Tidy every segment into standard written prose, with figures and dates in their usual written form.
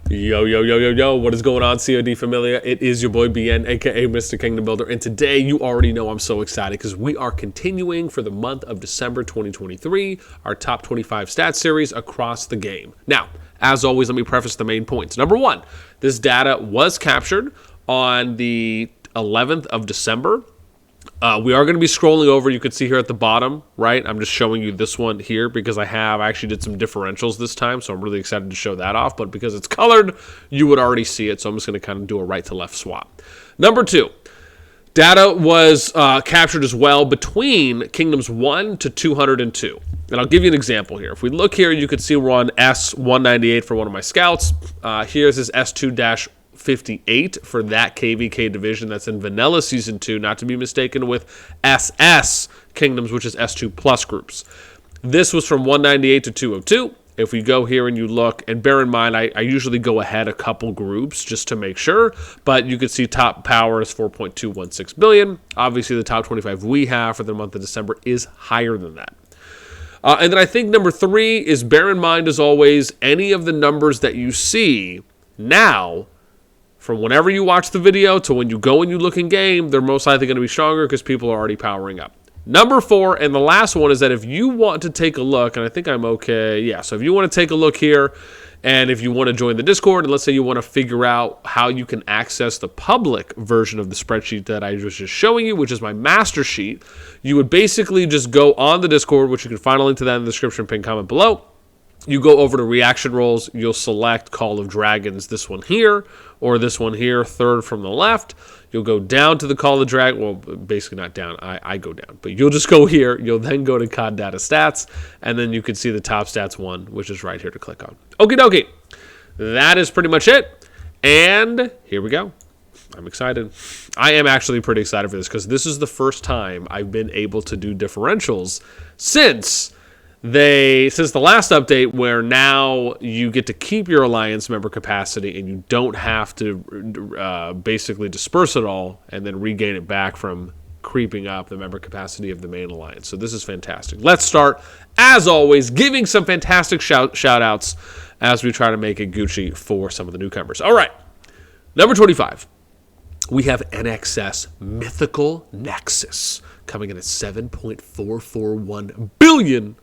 Yo, what is going on, CoD Familia? It is your boy BN, aka Mr. Kingdom Builder, and today you already know I'm so excited because we are continuing for the month of December 2023, our top 25 stats series across the game. Now, as always, let me preface the main points. Number one, this data was captured on the 11th of December. We are going to be scrolling over. You can see here at the bottom, right? I'm just showing you this one here because I actually did some differentials this time, so I'm really excited to show that off. But because it's colored, you would already see it, so I'm just going to kind of do a right-to-left swap. Number two, data was captured as well between Kingdoms 1 to 202. And I'll give you an example here. If we look here, you can see we're on S198 for one of my scouts. Here's his S2-58 for that KVK division that's in Vanilla Season 2, not to be mistaken with SS Kingdoms, which is S2 plus groups. This was from 198 to 202. If we go here and you look, and bear in mind, I usually go ahead a couple groups just to make sure, but you can see top power is 4.216 billion. Obviously, the top 25 we have for the month of December is higher than that. And then I think number three is bear in mind, as always, any of the numbers that you see now, from whenever you watch the video to when you go and you look in game, they're most likely going to be stronger because people are already powering up. Number four, and the last one, is that if you want to take a look, and I think I'm okay, yeah, so if you want to take a look here, and if you want to join the Discord, and let's say you want to figure out how you can access the public version of the spreadsheet that I was just showing you, which is my master sheet, you would basically just go on the Discord, which you can find a link to that in the description, pin comment below. You go over to reaction roles, you'll select Call of Dragons, this one here, or this one here, third from the left. You'll go down to the Call of Dragon, well, basically not down, I go down, but you'll just go here, you'll then go to COD Data Stats, and then you can see the top stats one, which is right here to click on. Okie dokie, that is pretty much it, and here we go. I'm excited. I am actually pretty excited for this, because this is the first time I've been able to do differentials since the last update, where now you get to keep your alliance member capacity and you don't have to basically disperse it all and then regain it back from creeping up the member capacity of the main alliance. So this is fantastic. Let's start, as always, giving some fantastic shout outs as we try to make it Gucci for some of the newcomers. All right, number 25. We have NXS Mythical Nexus coming in at 7.441 billion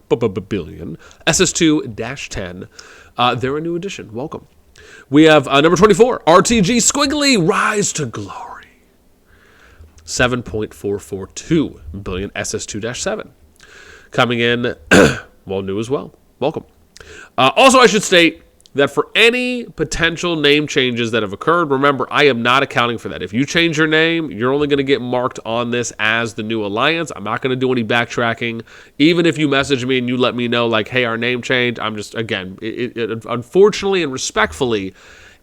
SS2-10. They're a new addition. Welcome. We have number 24, RTG Squiggly Rise to Glory. 7.442 billion SS2-7. Coming in, well, new as well. Welcome. Also, I should state that for any potential name changes that have occurred, remember, I am not accounting for that. If you change your name, you're only going to get marked on this as the new alliance. I'm not going to do any backtracking. Even if you message me and you let me know, like, hey, our name changed, I'm just, again, unfortunately and respectfully,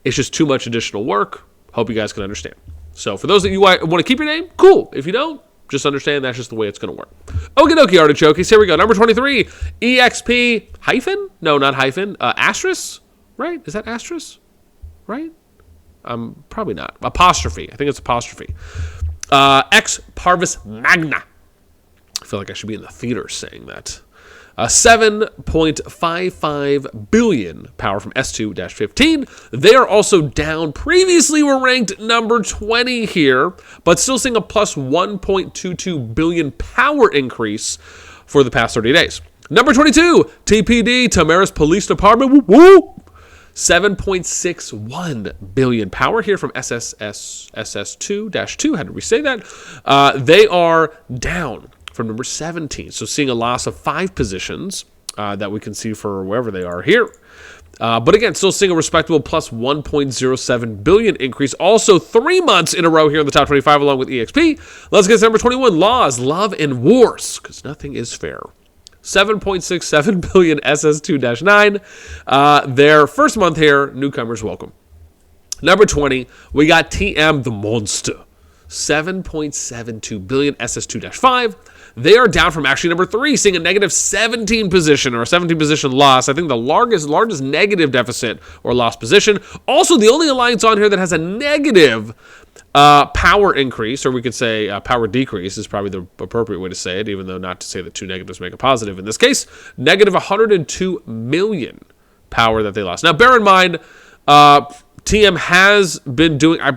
it's just too much additional work. Hope you guys can understand. So for those that you want to keep your name, cool. If you don't, just understand that's just the way it's going to work. Okie dokie, artichokes. Here we go. Number 23, EXP hyphen? No, not hyphen. Asterisk? Right? Is that asterisk? Right? Probably not. Apostrophe. I think it's apostrophe. Ex Parvis Magna. I feel like I should be in the theater saying that. 7.55 billion power from S2-15. They are also down. Previously were ranked number 20 here, but still seeing a plus 1.22 billion power increase for the past 30 days. Number 22, TPD, Tamaris Police Department. Woo woo! 7.61 billion power here from SS2-2. How did we say that? They are down from number 17. So seeing a loss of 5 positions that we can see for wherever they are here. But again, still seeing a respectable plus 1.07 billion increase. Also 3 months in a row here in the top 25 along with EXP. Let's get to number 21. Laws, Love, and Wars, because nothing is fair. 7.67 billion SS2-9. Their first month here, newcomers, welcome. Number 20, we got TM the Monster. 7.72 billion SS2-5. They are down from actually number 3, seeing a negative 17 position or a 17 position loss. I think the largest negative deficit or loss position. Also, the only alliance on here that has a negative power increase, or we could say power decrease is probably the appropriate way to say it, even though not to say that 2 negatives make a positive. In this case, negative 102 million power that they lost. Now, bear in mind, TM has been doing, I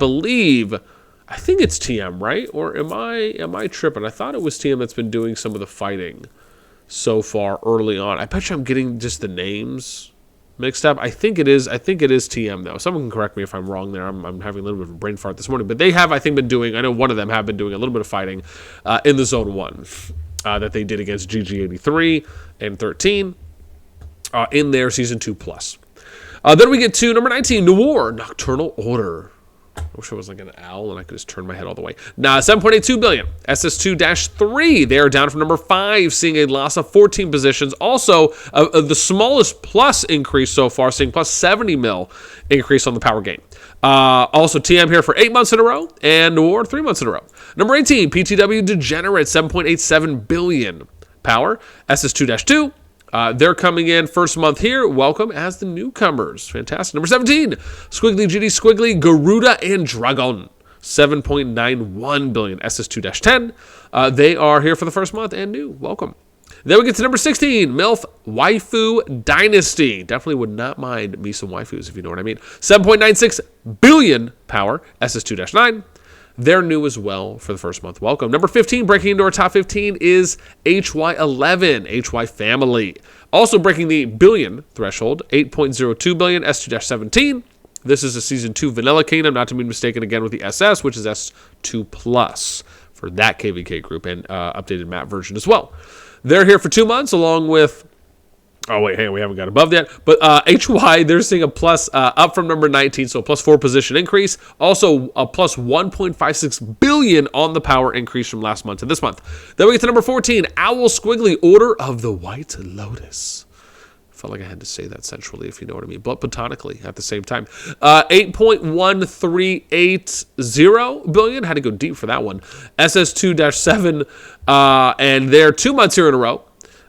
think it's TM, right? Or am I tripping? I thought it was TM that's been doing some of the fighting so far early on. I bet you I'm getting just the names mixed up. I think it is TM though. Someone can correct me if I'm wrong there. I'm having a little bit of a brain fart this morning, but they have, I think, been doing, I know one of them have been doing a little bit of fighting in the Zone 1 that they did against GG83 and 13 in their Season 2 Plus. Then we get to number 19, Noir, Nocturnal Order. I wish I was like an owl and I could just turn my head all the way. Now, 7.82 billion. SS2-3, they are down from number 5, seeing a loss of 14 positions. Also, the smallest plus increase so far, seeing plus 70 mil increase on the power gain. Also, TM here for 8 months in a row, and Noir 3 months in a row. Number 18, PTW Degenerate, 7.87 billion power. SS2-2. They're coming in first month here. Welcome as the newcomers. Fantastic. Number 17, Squiggly GD Squiggly, Garuda and Dragon. 7.91 billion. SS2-10. They are here for the first month and new. Welcome. Then we get to number 16, MILF Waifu Dynasty. Definitely would not mind me some waifus, if you know what I mean. 7.96 billion power. SS2-9. They're new as well for the first month. Welcome. Number 15, breaking into our top 15 is HY11, HY Family. Also breaking the billion threshold, 8.02 billion, S2-17. This is a Season 2 Vanilla Kingdom, not to be mistaken again with the SS, which is S2 Plus for that KVK group, and updated map version as well. They're here for 2 months along with... Oh, wait, hey, we haven't got above that. But HY, they're seeing a plus up from number 19, so a plus 4 position increase. Also, a plus 1.56 billion on the power increase from last month to this month. Then we get to number 14, Owl Squiggly, Order of the White Lotus. Felt like I had to say that sensually, if you know what I mean, but platonically at the same time. 8.1380 billion. Had to go deep for that one. SS2-7, and they're 2 months here in a row.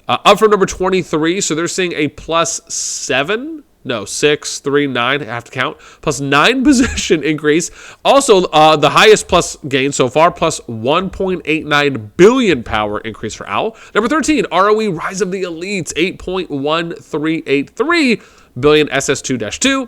Up from number 23, so they're seeing a plus 7, no, 6, 3, 9, I have to count, plus 9 position increase. Also, the highest plus gain so far, plus 1.89 billion power increase for Owl. Number 13, ROE Rise of the Elites, 8.1383 billion, SS2-2.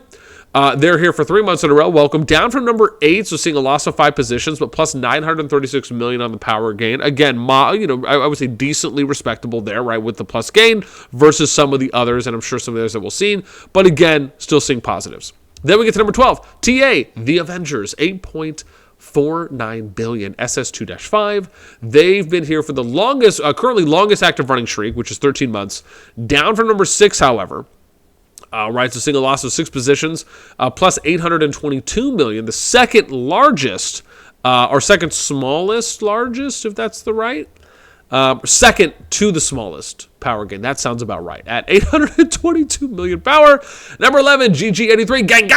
They're here for 3 months in a row. Welcome. Down from number 8, so seeing a loss of 5 positions, but plus 936 million on the power gain. Again, I would say decently respectable there, right, with the plus gain versus some of the others, and I'm sure some of the others that we'll see. But again, still seeing positives. Then we get to number 12, TA, The Avengers, 8.49 billion, SS2-5. They've been here for the longest, currently longest active running streak, which is 13 months. Down from number 6, however. Right, so seeing a loss of 6 positions, plus 822 million, the second largest, or second smallest largest, if that's the right, second to the smallest power gain. That sounds about right, at 822 million power. Number 11, GG83, gang,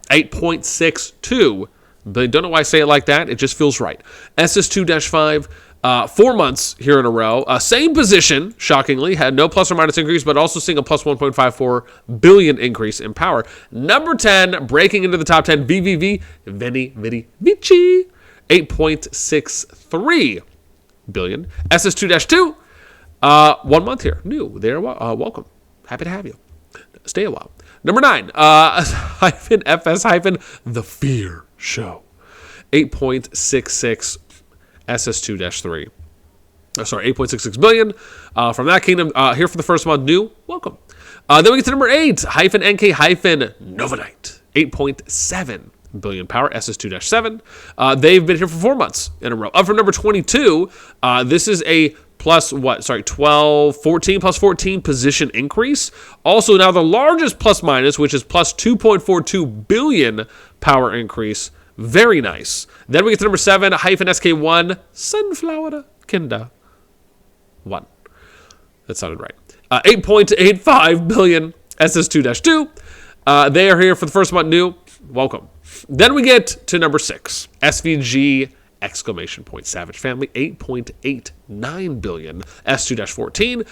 8.62 billion. Don't know why I say it like that. It just feels right. SS2-5. 4 months here in a row. Same position, shockingly, had no plus or minus increase, but also seeing a plus 1.54 billion increase in power. Number 10, breaking into the top 10, VVV, Veni Vidi Vici, 8.63 billion. SS2-2, 1 month here, new. They're welcome. Happy to have you. Stay a while. Number 9, FS The Fear Show, 8.66 SS2-3. Sorry, 8.66 billion from that kingdom. Here for the first month, new. Welcome. Then we get to number 8, NK Novanite, 8.7 billion power, SS2-7. They've been here for 4 months in a row. Up from number 22, this is a plus 14 plus 14 position increase. Also now the largest plus minus, which is plus 2.42 billion power increase. Very nice. Then we get to number 7, SK1, Sunflower Kinda 1. That sounded right. 8.85 billion, SS2-2. They are here for the first month new. Welcome. Then we get to number 6, SVG exclamation point Savage Family, 8.89 billion, S2-14.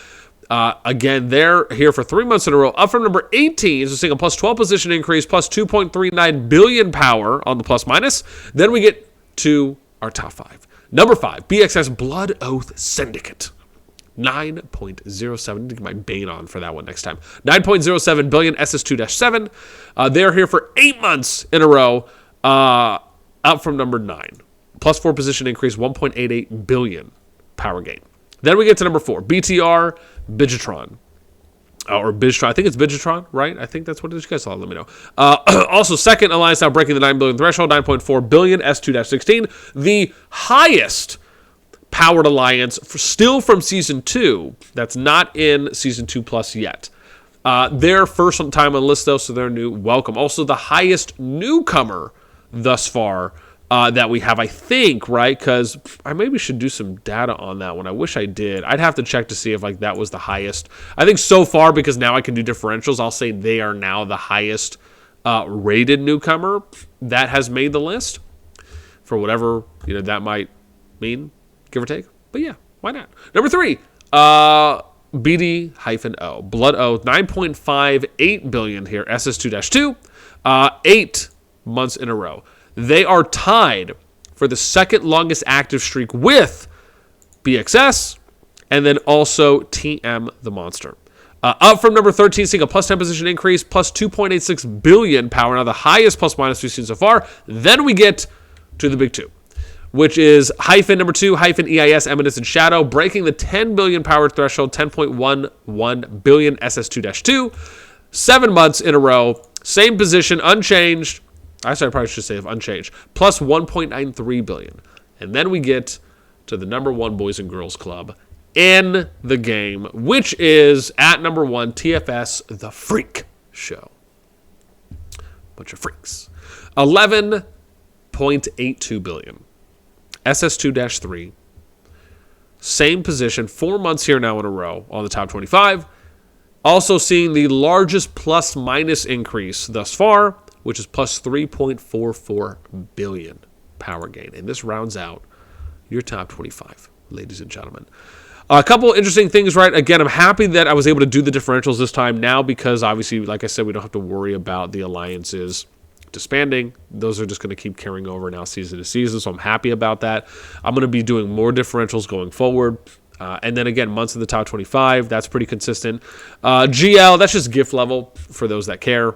Again, they're here for 3 months in a row, up from number 18, so seeing a plus 12 position increase, plus 2.39 billion power on the plus minus. Then we get to our top 5. Number 5, BXS Blood Oath Syndicate, 9.07. Need to get my Bane on for that one next time. 9.07 billion SS2-7. They're here for 8 months in a row, up from number 9. Plus 4 position increase, 1.88 billion power gain. Then we get to number 4, BTR Bidgetron. Or Bidgetron. I think it's Bidgetron, right? I think that's what it is. You guys all let me know. Also, second alliance now breaking the 9 billion threshold, 9.4 billion S2-16. The highest powered alliance still from Season 2. That's not in Season 2 Plus yet. They're first time on the list, though, so they're new. Welcome. Also, the highest newcomer thus far that we have, I think, right? Because I maybe should do some data on that one. I wish I did. I'd have to check to see if like that was the highest. I think so far, because now I can do differentials, I'll say they are now the highest rated newcomer that has made the list, for whatever that might mean, give or take. But yeah, why not? Number 3, BD-O, Blood Oath, 9.58 billion here, SS2-2, 8 months in a row. They are tied for the second longest active streak with BXS and then also TM the Monster. Up from number 13, seeing a plus 10 position increase, plus 2.86 billion power. Now the highest plus minus we've seen so far. Then we get to the big 2, which is hyphen number 2, hyphen EIS, Eminence and Shadow, breaking the 10 billion power threshold, 10.11 billion SS2-2. 7 months in a row, same position, unchanged. Actually, I probably should say unchanged. Plus 1.93 billion. And then we get to the number 1 Boys and Girls Club in the game, which is at number 1, TFS The Freak Show. Bunch of freaks. 11.82 billion. SS2-3. Same position, 4 months here now in a row on the top 25. Also seeing the largest plus minus increase thus far, which is plus 3.44 billion power gain. And this rounds out your top 25, ladies and gentlemen. A couple interesting things, right? Again, I'm happy that I was able to do the differentials this time now because obviously, like I said, we don't have to worry about the alliances disbanding. Those are just going to keep carrying over now season to season, so I'm happy about that. I'm going to be doing more differentials going forward. And then again, months in the top 25, that's pretty consistent. GL, that's just gift level for those that care.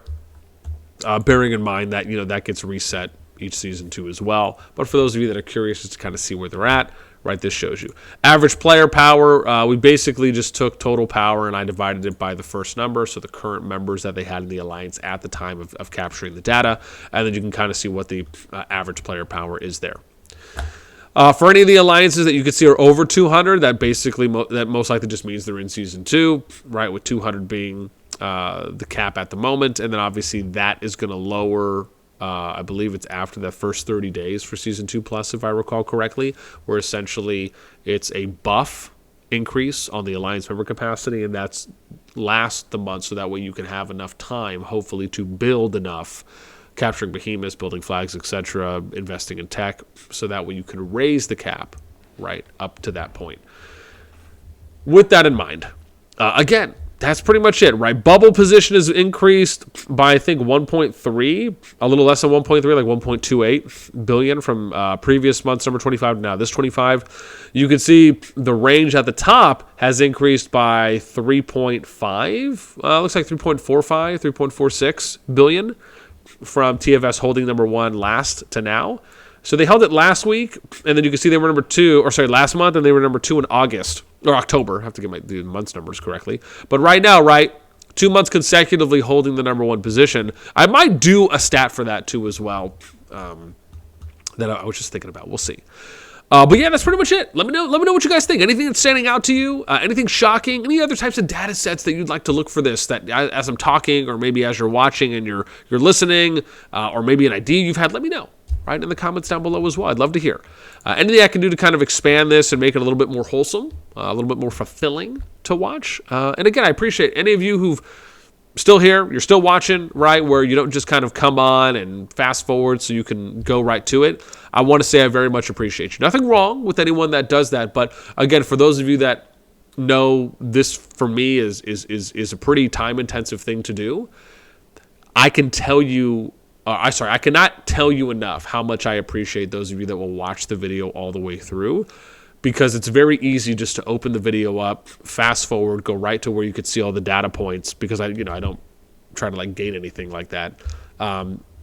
Bearing in mind that, that gets reset each season too as well. But for those of you that are curious just to kind of see where they're at, right, this shows you. Average player power, we basically just took total power and I divided it by the first number, so the current members that they had in the alliance at the time of capturing the data, and then you can kind of see what the average player power is there. For any of the alliances that you can see are over 200, that basically that most likely just means they're in Season 2, right, with 200 being the cap at the moment, and then obviously that is going to lower, I believe it's after the first 30 days for Season 2 Plus, if I recall correctly, where essentially it's a buff increase on the alliance member capacity, and that's last the month, so that way you can have enough time, hopefully, to build enough, capturing behemoths, building flags, etc., investing in tech, so that way you can raise the cap, right, up to that point. With that in mind, again, that's pretty much it, right? Bubble position is increased by, I think, 1.3, a little less than 1.3, like 1.28 billion from previous month's number 25 to now this 25. You can see the range at the top has increased by 3.5, looks like 3.45, 3.46 billion from TFS holding number 1 last to now. So they held it last week, and then you can see they were last month, and they were number 2 in August. Or October, I have to get the months numbers correctly. But right now, right, 2 months consecutively holding the number 1 position. I might do a stat for that too as well, that I was just thinking about. We'll see. But yeah, that's pretty much it. Let me know what you guys think. Anything that's standing out to you? Anything shocking? Any other types of data sets that you'd like to look for this? That as I'm talking, or maybe as you're watching and you're listening, or maybe an idea you've had, let me know. Right in the comments down below as well. I'd love to hear. Anything I can do to kind of expand this and make it a little bit more wholesome, a little bit more fulfilling to watch. And again, I appreciate any of you who've still here, you're still watching, right, where you don't just kind of come on and fast forward so you can go right to it. I want to say I very much appreciate you. Nothing wrong with anyone that does that, but again, for those of you that know this for me is a pretty time-intensive thing to do, I can tell you I cannot tell you enough how much I appreciate those of you that will watch the video all the way through, because it's very easy just to open the video up, fast forward, go right to where you could see all the data points, because I don't try to like gate anything like that,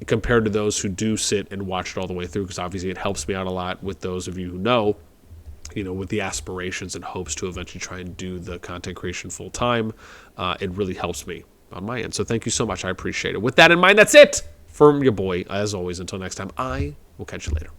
compared to those who do sit and watch it all the way through, because obviously it helps me out a lot with those of you who know, with the aspirations and hopes to eventually try and do the content creation full time. It really helps me on my end. So thank you so much. I appreciate it. With that in mind, that's it from your boy. As always, until next time, I will catch you later.